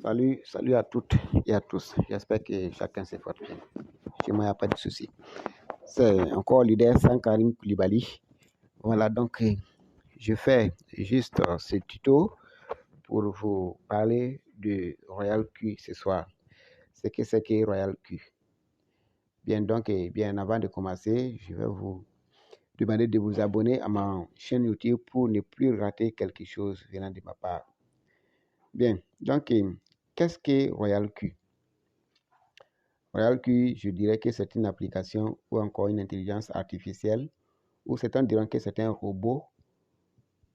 Salut à toutes et à tous. J'espère que chacun se porte bien. Chez moi, il n'y a pas de souci. C'est encore leader sans Karim Koulibaly. Voilà, donc je fais juste ce tuto pour vous parler de Royal Q ce soir. C'est que Royal Q. Bien, donc, bien avant de commencer, je vais vous demander de vous abonner à ma chaîne YouTube pour ne plus rater quelque chose venant de ma part. Bien, donc, qu'est-ce que Royal Q? Royal Q, je dirais que c'est une application ou encore une intelligence artificielle, ou certains diront que c'est un robot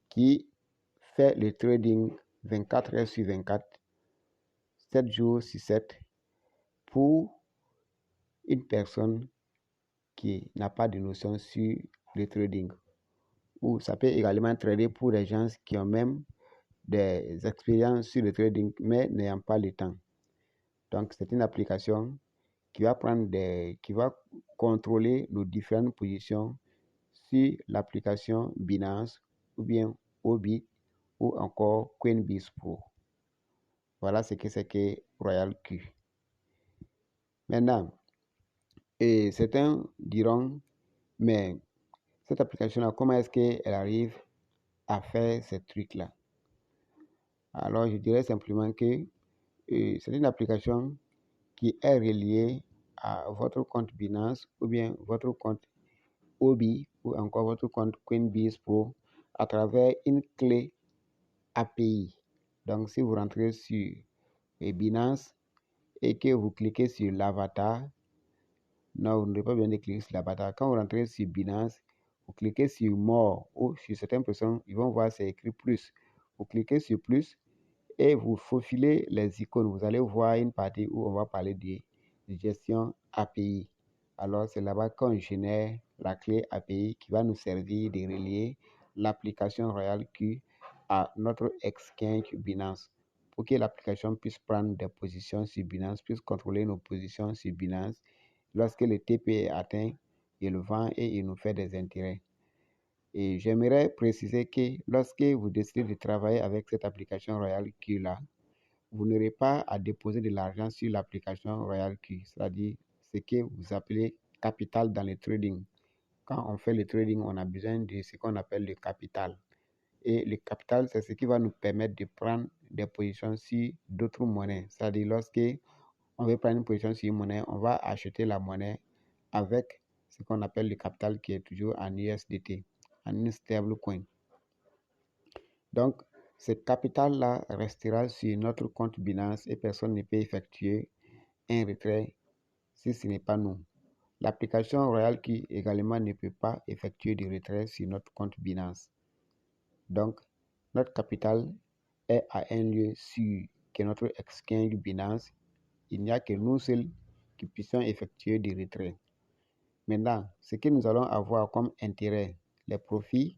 qui fait le trading 24 heures sur 24, 7 jours sur 7, pour une personne qui n'a pas de notion sur le trading. Ou ça peut également trader pour des gens qui ont même des expériences sur le trading, mais n'ayant pas le temps. Donc, c'est une application qui va contrôler nos différentes positions sur l'application Binance ou bien Orbit ou encore Coinbase Pro. Voilà ce que c'est que Royal Q. Maintenant, certains diront, mais cette application-là, comment est-ce qu'elle arrive à faire ces trucs-là? Alors, je dirais simplement que c'est une application qui est reliée à votre compte Binance ou bien votre compte Obi ou encore votre compte Coinbase Pro à travers une clé API. Donc, si vous rentrez sur Binance et que vous cliquez sur l'avatar, non, vous n'avez pas besoin de cliquer sur l'avatar. Quand vous rentrez sur Binance, vous cliquez sur More ou sur certaines personnes, ils vont voir c'est écrit plus. Vous cliquez sur plus et vous faufilez les icônes. Vous allez voir une partie où on va parler de gestion API. Alors, c'est là-bas qu'on génère la clé API qui va nous servir de relier l'application Royal Q à notre exchange Binance pour que l'application puisse prendre des positions sur Binance, puisse contrôler nos positions sur Binance. Lorsque le TP est atteint, il vend et il nous fait des intérêts. Et j'aimerais préciser que lorsque vous décidez de travailler avec cette application Royal Q là, vous n'aurez pas à déposer de l'argent sur l'application Royal Q, c'est-à-dire ce que vous appelez capital dans le trading. Quand on fait le trading, on a besoin de ce qu'on appelle le capital. Et le capital, c'est ce qui va nous permettre de prendre des positions sur d'autres monnaies. C'est-à-dire lorsque on veut prendre une position sur une monnaie, on va acheter la monnaie avec ce qu'on appelle le capital qui est toujours en USDT, en stable coin. Donc, ce capital-là restera sur notre compte Binance et personne ne peut effectuer un retrait si ce n'est pas nous. L'application Royal Q également ne peut pas effectuer de retrait sur notre compte Binance. Donc, notre capital est à un lieu sûr que notre exchange Binance. Il n'y a que nous seuls qui puissions effectuer des retraits. Maintenant, ce que nous allons avoir comme intérêt, les profits,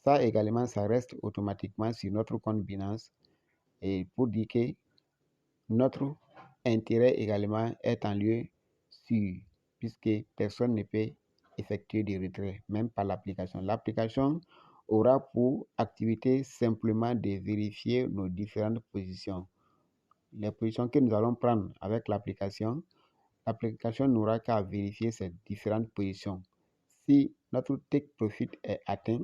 ça également, ça reste automatiquement sur notre compte Binance. Et pour dire que notre intérêt également est en lieu sûr, puisque personne ne peut effectuer des retraits, même par l'application. L'application aura pour activité simplement de vérifier nos différentes positions. Les positions que nous allons prendre avec l'application n'aura qu'à vérifier ces différentes positions. Si notre take profit est atteint,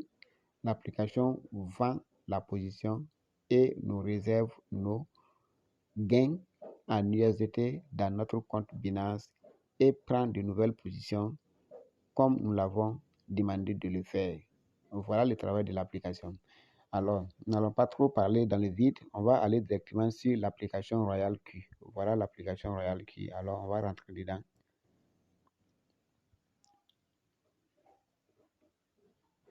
l'application vend la position et nous réserve nos gains en USDT dans notre compte Binance et prend de nouvelles positions comme nous l'avons demandé de le faire. Voilà le travail de l'application. Alors, nous n'allons pas trop parler dans le vide, on va aller directement sur l'application Royal Q. Voilà l'application Royal Q. Alors, on va rentrer dedans.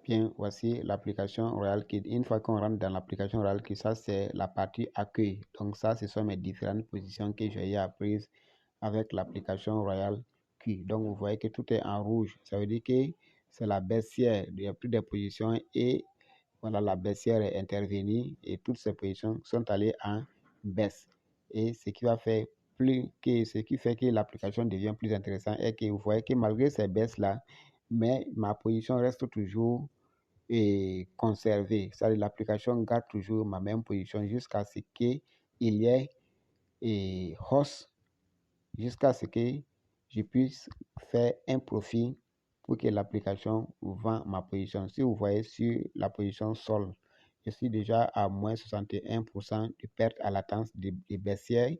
Bien, voici l'application Royal Q. Une fois qu'on rentre dans l'application Royal Q, ça c'est la partie accueil. Donc ça, ce sont mes différentes positions que j'ai apprises avec l'application Royal Q. Donc vous voyez que tout est en rouge. Ça veut dire que c'est la baissière. Il n'y a plus de positions et voilà, la baissière est intervenue et toutes ces positions sont allées en baisse. Et ce qui fait que l'application devient plus intéressante est que vous voyez que malgré ces baisses-là, mais ma position reste toujours conservée. C'est-à-dire l'application garde toujours ma même position jusqu'à ce qu'il y ait hausse jusqu'à ce que je puisse faire un profit pour que l'application vend ma position. Si vous voyez sur la position sol, je suis déjà à moins 61% de perte à latence de baissière.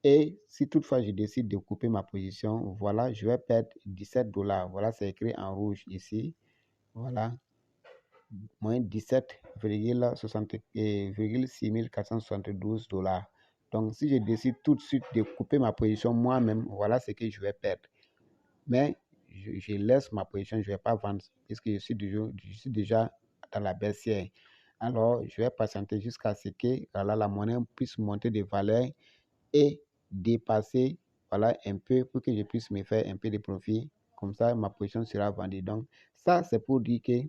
Et si toutefois je décide de couper ma position, voilà, je vais perdre 17 $. Voilà, c'est écrit en rouge ici. Voilà, moins 17,6472 $. Donc, si je décide tout de suite de couper ma position moi-même, voilà ce que je vais perdre. Mais je laisse ma position, je ne vais pas vendre puisque je suis déjà dans la baissière. Alors, je vais patienter jusqu'à ce que voilà, la monnaie puisse monter de valeur et dépasser voilà, un peu pour que je puisse me faire un peu de profit. Comme ça, ma position sera vendue. Donc, ça, c'est pour dire que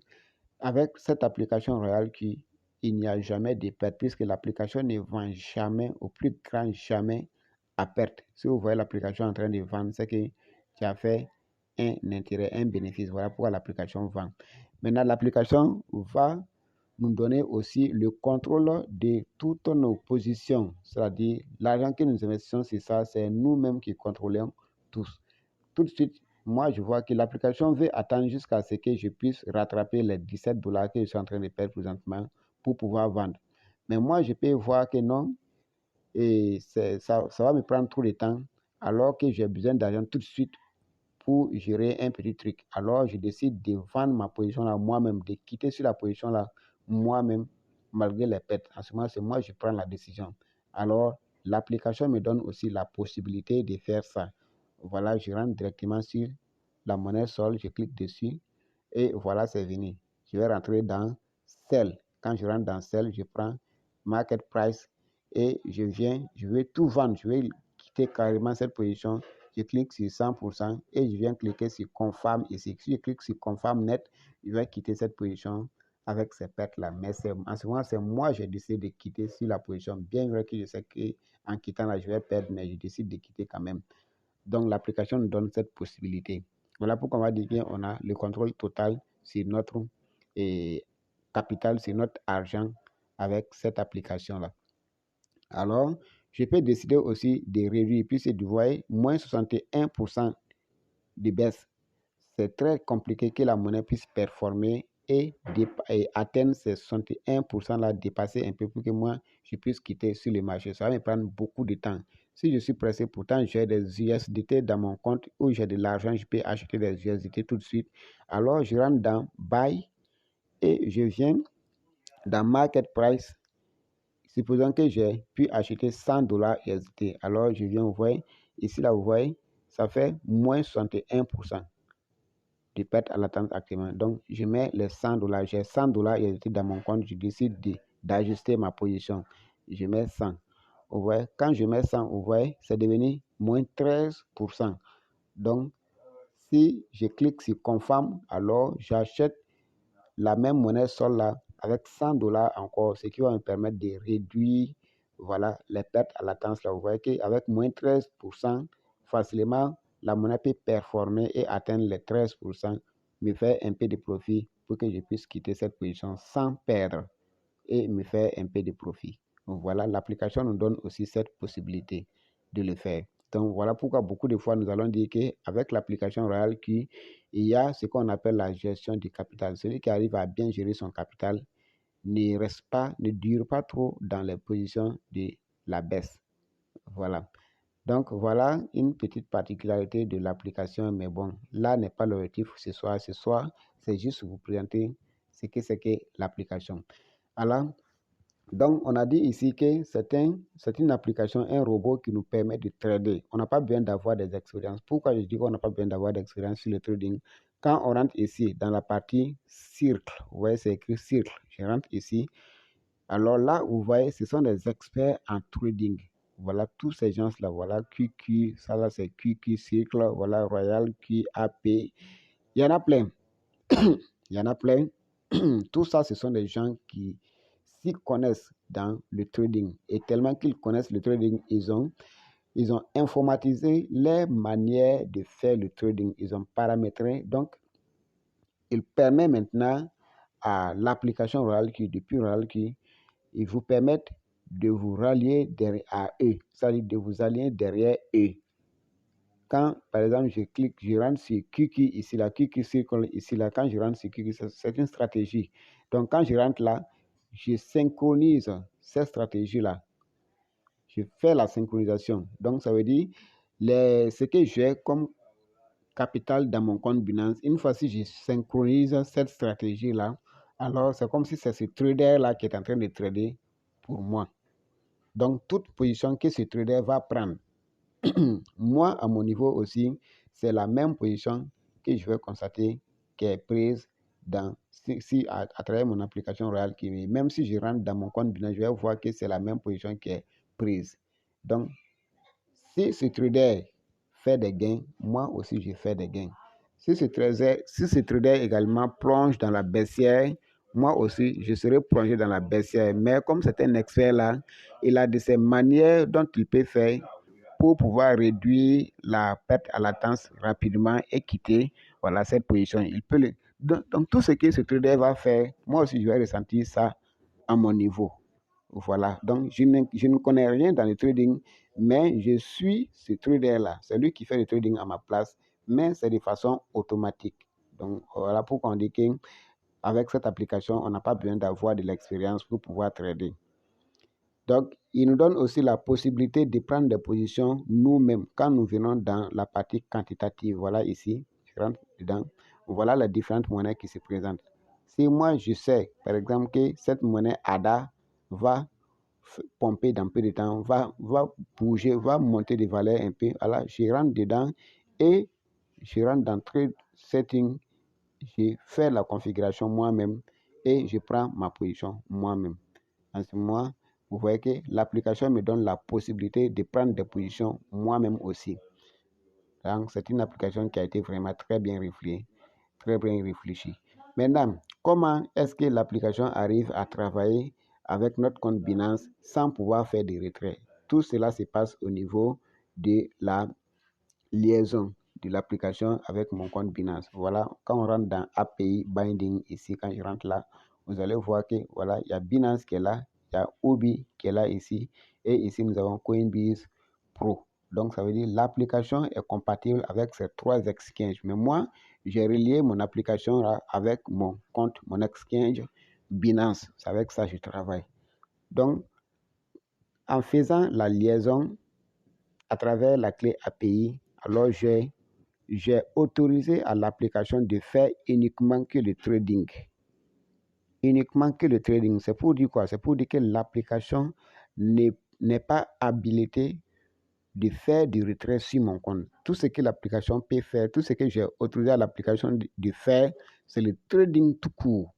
avec cette application Royal Q, il n'y a jamais de perte puisque l'application ne vend jamais, au plus grand jamais, à perte. Si vous voyez l'application en train de vendre, c'est que tu as fait un intérêt, un bénéfice. Voilà pourquoi l'application vend. Maintenant, l'application va nous donner aussi le contrôle de toutes nos positions. C'est-à-dire, l'argent que nous investissons, c'est ça, c'est nous-mêmes qui contrôlons tous. Tout de suite, moi, je vois que l'application veut attendre jusqu'à ce que je puisse rattraper les 17 $ que je suis en train de perdre présentement pour pouvoir vendre. Mais moi, je peux voir que non, et ça va me prendre trop de temps, alors que j'ai besoin d'argent tout de suite pour gérer un petit truc. Alors, je décide de vendre ma position là moi-même, de quitter sur la position là moi-même, malgré les pertes. En ce moment, c'est moi qui prends la décision. Alors, l'application me donne aussi la possibilité de faire ça. Voilà, je rentre directement sur la monnaie sol, je clique dessus et voilà, c'est venu. Je vais rentrer dans Sell. Quand je rentre dans Sell, je prends Market Price et je vais tout vendre. Je vais quitter carrément cette position. Je clique sur 100% et je viens cliquer sur Confirm ici. Si je clique sur Confirm Net, je vais quitter cette position avec ces pertes-là. Mais en ce moment, c'est moi j'ai décidé de quitter sur la position. Bien vrai que je sais qu'en quittant là, je vais perdre, mais je décide de quitter quand même. Donc, l'application nous donne cette possibilité. Voilà pourquoi on va dire qu'on a le contrôle total sur notre capital, sur notre argent avec cette application-là. Alors, je peux décider aussi de réduire, puisque vous voyez, moins 61% de baisse. C'est très compliqué que la monnaie puisse performer et atteindre ces 61% là, dépasser un peu pour que moi, je puisse quitter sur le marché. Ça va me prendre beaucoup de temps. Si je suis pressé, pourtant j'ai des USDT dans mon compte où j'ai de l'argent, je peux acheter des USDT tout de suite. Alors, je rentre dans Buy et je viens dans Market Price. Supposons que j'ai pu acheter 100 $ USDT. Alors, je viens, vous voyez, ici, là, vous voyez, ça fait moins 61% de perte à l'attente actuellement. Donc, je mets les 100 $. J'ai 100 $ USDT dans mon compte. Je décide d'ajuster ma position. Je mets 100. Vous voyez, quand je mets 100, vous voyez, c'est devenu moins 13%. Donc, si je clique sur Confirm, alors j'achète la même monnaie sol là avec 100 $ encore, ce qui va me permettre de réduire voilà, les pertes à latence là. Vous voyez qu'avec moins 13%, facilement, la monnaie peut performer et atteindre les 13%, me faire un peu de profit pour que je puisse quitter cette position sans perdre et me faire un peu de profit. Donc voilà, l'application nous donne aussi cette possibilité de le faire. Donc voilà pourquoi beaucoup de fois nous allons dire qu'avec l'application Royal Q, il y a ce qu'on appelle la gestion du capital. Celui qui arrive à bien gérer son capital ne reste pas, ne dure pas trop dans les positions de la baisse. Voilà. Donc voilà une petite particularité de l'application, mais bon, là n'est pas l'objectif ce soir. Ce soir, c'est juste vous présenter ce que c'est que l'application. Alors, donc, on a dit ici que c'est une application, un robot qui nous permet de trader. On n'a pas besoin d'avoir des expériences. Pourquoi je dis qu'on n'a pas besoin d'avoir d'expérience sur le trading? Quand on rentre ici, dans la partie cercle, vous voyez, c'est écrit cercle. Je rentre ici. Alors là, vous voyez, ce sont des experts en trading. Voilà, tous ces gens-là. Voilà, QQ, ça là, c'est QQ cercle. Voilà, Royal, QAP. Il y en a plein. Il y en a plein. Tout ça, ce sont des gens qui s'y connaissent dans le trading. Et tellement qu'ils connaissent le trading, ils ont informatisé les manières de faire le trading. Ils ont paramétré. Donc, il permet maintenant à l'application Royal Q, depuis Royal Q, ils vous permettent de vous rallier à eux, c'est-à-dire de vous aligner derrière eux. Quand, par exemple, je rentre sur QQ ici, là, QQ circle ici, là, quand je rentre sur QQ, c'est une stratégie. Donc, quand je rentre là, je synchronise cette stratégie-là. Je fais la synchronisation. Donc, ça veut dire, ce que j'ai comme capital dans mon compte Binance, une fois si je synchronise cette stratégie-là, alors c'est comme si c'est ce trader-là qui est en train de trader pour moi. Donc, toute position que ce trader va prendre, moi, à mon niveau aussi, c'est la même position que je vais constater qui est prise à travers mon application Royal Kiwi. Même si je rentre dans mon compte Binance, je vais voir que c'est la même position qui est prise. Donc, si ce trader fait des gains, moi aussi je fais des gains. Si ce trader également plonge dans la baissière, moi aussi je serai plongé dans la baissière. Mais comme c'est un expert là, il a de ces manières dont il peut faire pour pouvoir réduire la perte à latence rapidement et quitter cette position. Donc tout ce que ce trader va faire, moi aussi je vais ressentir ça à mon niveau. Voilà, donc je ne connais rien dans le trading, mais je suis ce trader-là. C'est lui qui fait le trading à ma place, mais c'est de façon automatique. Donc voilà pourquoi on dit qu'avec cette application, on n'a pas besoin d'avoir de l'expérience pour pouvoir trader. Donc, il nous donne aussi la possibilité de prendre des positions nous-mêmes quand nous venons dans la partie quantitative. Voilà ici, je rentre dedans. Voilà les différentes monnaies qui se présentent. Si moi, je sais, par exemple, que cette monnaie ADA va pomper dans peu de temps, va bouger, va monter de valeur un peu, alors je rentre dedans et je rentre dans Trade Setting, je fais la configuration moi-même et je prends ma position moi-même. En ce moment, vous voyez que l'application me donne la possibilité de prendre des positions moi-même aussi. Donc, c'est une application qui a été vraiment très bien réfléchie. Maintenant, comment est-ce que l'application arrive à travailler avec notre compte Binance sans pouvoir faire des retraits? Tout cela se passe au niveau de la liaison de l'application avec mon compte Binance. Voilà, quand on rentre dans API Binding ici, quand je rentre là, vous allez voir que voilà, il y a Binance qui est là, il y a Obi qui est là ici, et ici nous avons Coinbase Pro. Donc ça veut dire l'application est compatible avec ces trois exchanges. Mais moi, j'ai relié mon application là avec mon compte, mon exchange Binance. C'est avec ça que je travaille. Donc, en faisant la liaison à travers la clé API, alors j'ai autorisé à l'application de faire uniquement que le trading. Uniquement que le trading. C'est pour dire quoi? C'est pour dire que l'application n'est pas habilitée de faire du retrait sur mon compte. Tout ce que l'application peut faire, tout ce que j'ai autorisé à l'application de faire, c'est le trading tout court.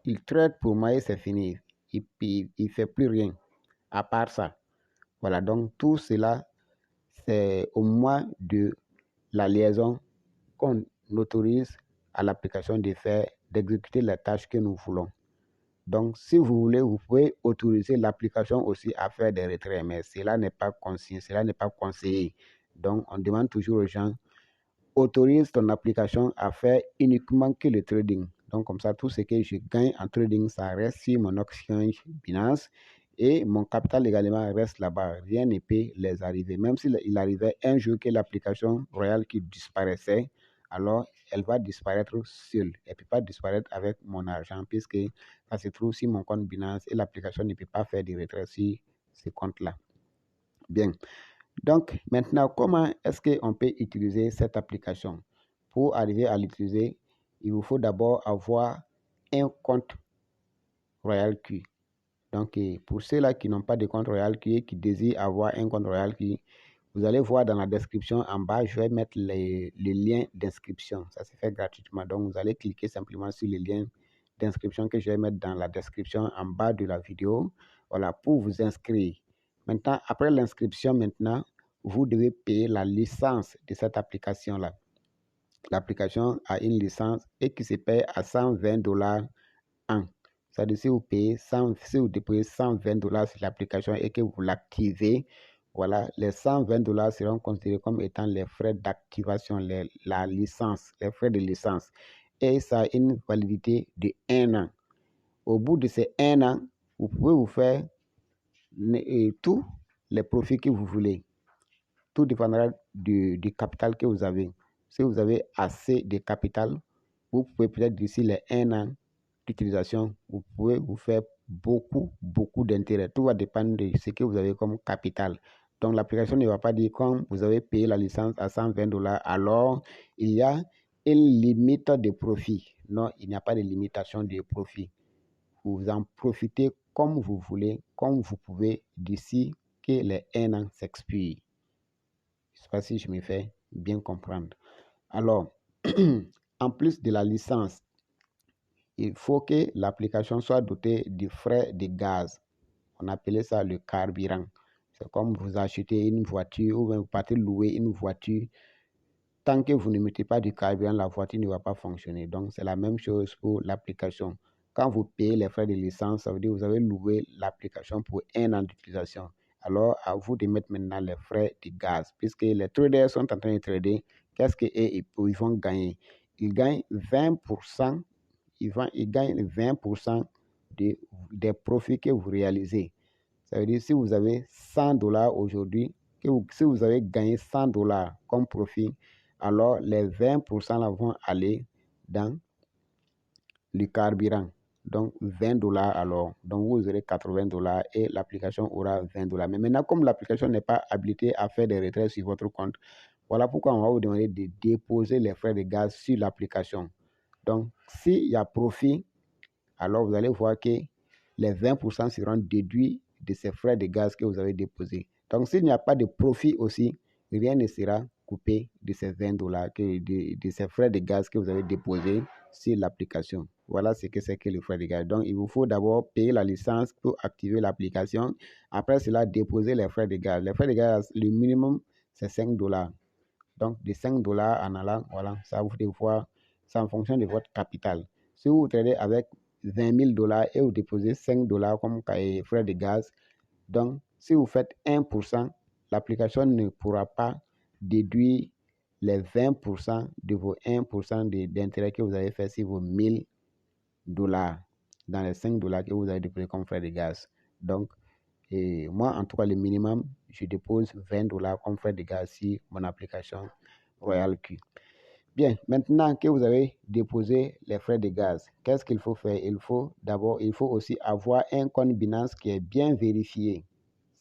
Il trade pour moi et c'est fini. Il ne fait plus rien à part ça. Voilà, donc tout cela, c'est au moins de la liaison qu'on autorise à l'application d'exécuter les tâches que nous voulons. Donc, si vous voulez, vous pouvez autoriser l'application aussi à faire des retraits, mais cela n'est pas conseillé, cela n'est pas conseillé. Donc, on demande toujours aux gens, autorise ton application à faire uniquement que le trading. Donc, comme ça, tout ce que je gagne en trading, ça reste sur mon exchange Binance et mon capital également reste là-bas. Rien ne peut les arriver. Même s'il arrivait un jour que l'application Royal qui disparaissait, alors elle va disparaître seule. Elle ne peut pas disparaître avec mon argent puisque ça se trouve sur mon compte Binance et l'application ne peut pas faire de retrait sur ce compte-là. Bien. Donc, maintenant, comment est-ce qu'on peut utiliser cette application? Pour arriver à l'utiliser, il vous faut d'abord avoir un compte Royal Q. Donc, pour ceux-là qui n'ont pas de compte Royal Q et qui désirent avoir un compte Royal Q, vous allez voir dans la description en bas, je vais mettre les liens d'inscription. Ça se fait gratuitement. Donc, vous allez cliquer simplement sur les liens d'inscription que je vais mettre dans la description en bas de la vidéo. Voilà, pour vous inscrire. Maintenant, après l'inscription, vous devez payer la licence de cette application-là. L'application a une licence et qui se paye à $120 an. C'est-à-dire si vous déposez $120 sur l'application et que vous l'activez, voilà, les $120 seront considérés comme étant les frais d'activation, la licence, les frais de licence. Et ça a une validité de 1 an. Au bout de ces 1 an, vous pouvez vous faire tous les profits que vous voulez. Tout dépendra du capital que vous avez. Si vous avez assez de capital, vous pouvez peut-être d'ici les 1 an d'utilisation, vous pouvez vous faire beaucoup d'intérêt. Tout va dépendre de ce que vous avez comme capital. Donc l'application ne va pas dire quand vous avez payé la licence à $120, alors il y a une limite de profit. Non, il n'y a pas de limitation de profit. Vous en profitez comme vous voulez, comme vous pouvez d'ici que les 1 an s'expire. Je ne sais pas si je me fais bien comprendre. Alors, en plus de la licence, il faut que l'application soit dotée de frais de gaz. On appelait ça le carburant. C'est comme vous achetez une voiture ou vous partez louer une voiture. Tant que vous ne mettez pas du carburant, la voiture ne va pas fonctionner. Donc, c'est la même chose pour l'application. Quand vous payez les frais de licence, ça veut dire que vous avez loué l'application pour 1 an d'utilisation. Alors, à vous de mettre maintenant les frais de gaz. Puisque les traders sont en train de trader, qu'est-ce qu'ils vont gagner? Ils gagnent 20%. Ils gagnent 20% des profits que vous réalisez. Ça veut dire si vous avez $100 aujourd'hui, si vous avez gagné $100 comme profit, alors les 20% là vont aller dans le carburant. Donc $20 alors. Donc vous aurez $80 et l'application aura $20. Mais maintenant, comme l'application n'est pas habilitée à faire des retraits sur votre compte, voilà pourquoi on va vous demander de déposer les frais de gaz sur l'application. Donc, s'il y a profit, alors vous allez voir que les 20% seront déduits de ces frais de gaz que vous avez déposés. Donc, s'il n'y a pas de profit aussi, rien ne sera coupé de ces $20, de ces frais de gaz que vous avez déposés sur l'application. Voilà ce que c'est que le frais de gaz. Donc, il vous faut d'abord payer la licence pour activer l'application. Après cela, déposer les frais de gaz. Les frais de gaz, le minimum, c'est $5. Donc, de $5 en allant, voilà, ça vous devez voir, c'est en fonction de votre capital. Si vous tradez avec $20 et vous déposez $5 comme frais de gaz, donc si vous faites 1%, l'application ne pourra pas déduire les 20% de vos 1% d'intérêt que vous avez fait sur vos $1000 dans les $5 que vous avez déposé comme frais de gaz. Donc, moi, en tout cas, le minimum, je dépose $20 comme frais de gaz sur mon application Royal Q. Bien, maintenant que vous avez déposé les frais de gaz, qu'est-ce qu'il faut faire? Il faut aussi avoir un compte Binance qui est bien vérifié.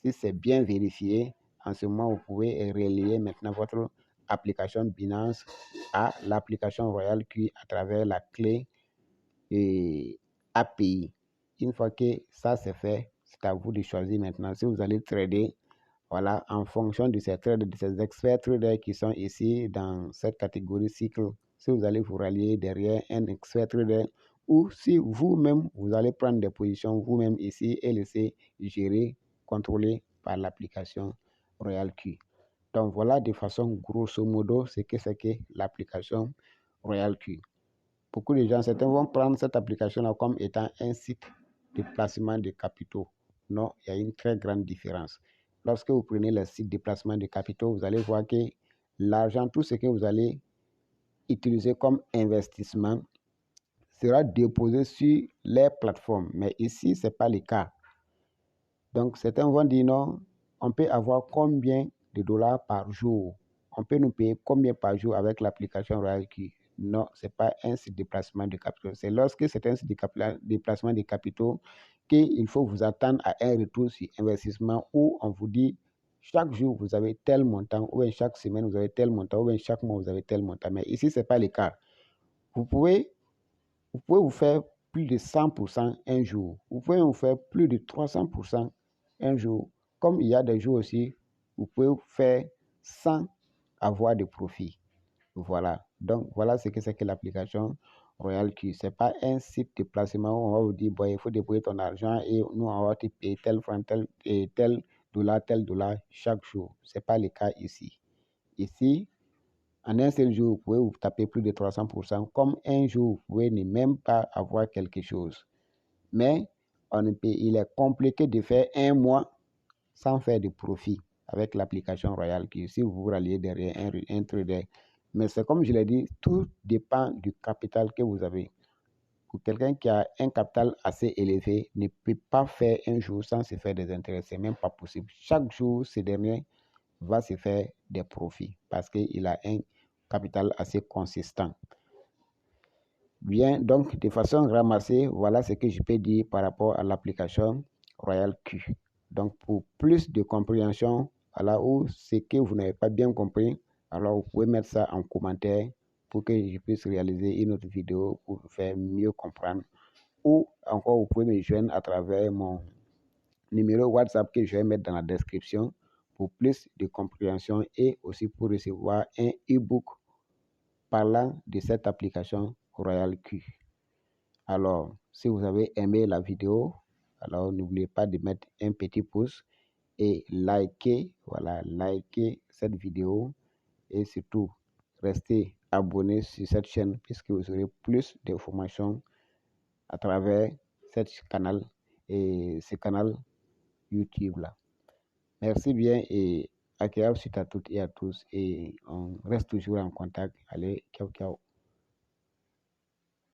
Si c'est bien vérifié, en ce moment, vous pouvez relier maintenant votre application Binance à l'application Royal Q à travers la clé API. Une fois que ça c'est fait, c'est à vous de choisir maintenant si vous allez trader, voilà, en fonction de ces traders, de ces experts traders qui sont ici dans cette catégorie cycle. Si vous allez vous rallier derrière un expert trader ou si vous-même vous allez prendre des positions vous-même ici et laisser gérer, contrôler par l'application Royal Q. Donc voilà de façon grosso modo ce que c'est que l'application Royal Q. Beaucoup de gens, certains vont prendre cette application-là comme étant un site de placement de capitaux. Non, il y a une très grande différence. Lorsque vous prenez le site de placement de capitaux, vous allez voir que l'argent, tout ce que vous allez utiliser comme investissement sera déposé sur les plateformes. Mais ici, ce n'est pas le cas. Donc, certains vont dire non, on peut avoir combien de dollars par jour? On peut nous payer combien par jour avec l'application Royal Q? Non, ce n'est pas un site de placement de capitaux. C'est lorsque c'est un site de placement de capitaux qu'il faut vous attendre à un retour sur investissement où on vous dit chaque jour vous avez tel montant, ou bien chaque semaine vous avez tel montant, ou bien chaque mois vous avez tel montant. Mais ici, ce n'est pas le cas. Vous pouvez vous faire plus de 100% un jour. Vous pouvez vous faire plus de 300% un jour. Comme il y a des jours aussi, vous pouvez faire sans avoir de profit. Voilà. Donc, voilà ce que c'est que l'application Royal Q. Ce n'est pas un site de placement où on va vous dire, bon, il faut déposer ton argent et nous, on va te payer tel franc, tel dollar chaque jour. Ce n'est pas le cas ici. Ici, en un seul jour, vous pouvez vous taper plus de 300%. Comme un jour, vous pouvez ne même pas avoir quelque chose. Mais il est compliqué de faire un mois sans faire de profit avec l'application Royal Q. Si vous vous ralliez derrière un trader. Mais c'est comme je l'ai dit, tout dépend du capital que vous avez. pour quelqu'un qui a un capital assez élevé ne peut pas faire un jour sans se faire des intérêts. C'est même pas possible. Chaque jour, ce dernier va se faire des profits parce qu'il a un capital assez consistant. Bien, donc de façon ramassée, voilà ce que je peux dire par rapport à l'application Royal Q. Donc pour plus de compréhension, voilà, ou ce que vous n'avez pas bien compris, alors vous pouvez mettre ça en commentaire pour que je puisse réaliser une autre vidéo pour vous faire mieux comprendre. Ou encore, vous pouvez me joindre à travers mon numéro WhatsApp que je vais mettre dans la description pour plus de compréhension et aussi pour recevoir un e-book parlant de cette application Royal Q. Alors, si vous avez aimé la vidéo, alors n'oubliez pas de mettre un petit pouce et liker, voilà, liker cette vidéo et surtout restez abonné sur cette chaîne puisque vous aurez plus d'informations à travers ce canal YouTube là. Merci bien et agréable suite à toutes et à tous et on reste toujours en contact. Allez, ciao ciao.